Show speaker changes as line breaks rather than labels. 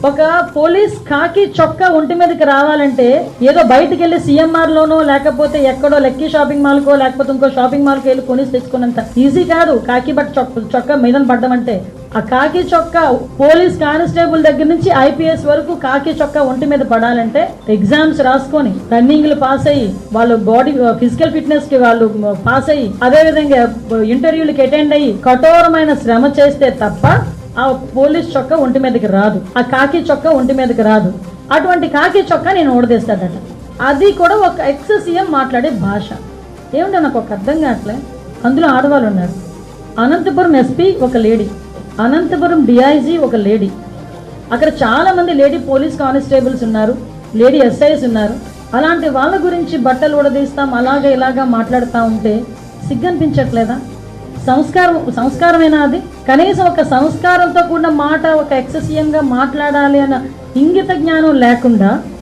ఒక పోలీస్ కాకి చొక్కా ఒంటి మీదకి రావాలంటే ఏదో బయటికి వెళ్ళి సిఎంఆర్ లోనో లేకపోతే ఎక్కడో లక్కీ షాపింగ్ మాల్ కో లేకపోతే ఇంకో షాపింగ్ మాల్ కి వెళ్ళి కొనేసి తెచ్చుకున్నంత ఈజీ కాదు కాకి బట్ చొక్కా మీద పడ్డం అంటే. ఆ కాకి చొక్కా పోలీస్ కానిస్టేబుల్ దగ్గర నుంచి ఐపీఎస్ వరకు కాకి చొక్కా ఒంటి మీద పడాలంటే ఎగ్జామ్స్ రాసుకొని రన్నింగ్లు పాస్ అయ్యి వాళ్ళు బాడీ ఫిజికల్ ఫిట్నెస్ కి వాళ్ళు పాస్ అయ్యి అదే విధంగా ఇంటర్వ్యూలకి అటెండ్ అయ్యి కఠోరమైన శ్రమ చేస్తే తప్ప ఆ పోలీస్ చొక్కా ఒంటి మీదకి రాదు, ఆ కాకి చొక్కా ఒంటి మీదకి రాదు. అటువంటి కాకి చొక్కా నేను ఓడదీస్తాడట. అది కూడా ఒక ఎక్స్ సీఎం మాట్లాడే భాష ఏమిటో నాకు ఒక అర్థం కావట్లే. అందులో ఆడవాళ్ళు ఉన్నారు. అనంతపురం ఎస్పీ ఒక లేడీ, అనంతపురం డిఐజీ ఒక లేడీ, అక్కడ చాలామంది లేడీ పోలీస్ కానిస్టేబుల్స్ ఉన్నారు, లేడీ ఎస్ఐస్ ఉన్నారు. అలాంటి వాళ్ళ గురించి బట్టలు ఉడదీస్తాం అలాగా ఇలాగా మాట్లాడుతూ ఉంటే సిగ్గనిపించట్లేదా? సంస్కారమేనా అది? కనీసం ఒక సంస్కారంతో కూడిన మాట ఒక ఎక్స్ సీఎంగా మాట్లాడాలి అన్న ఇంగిత జ్ఞానం లేకుండా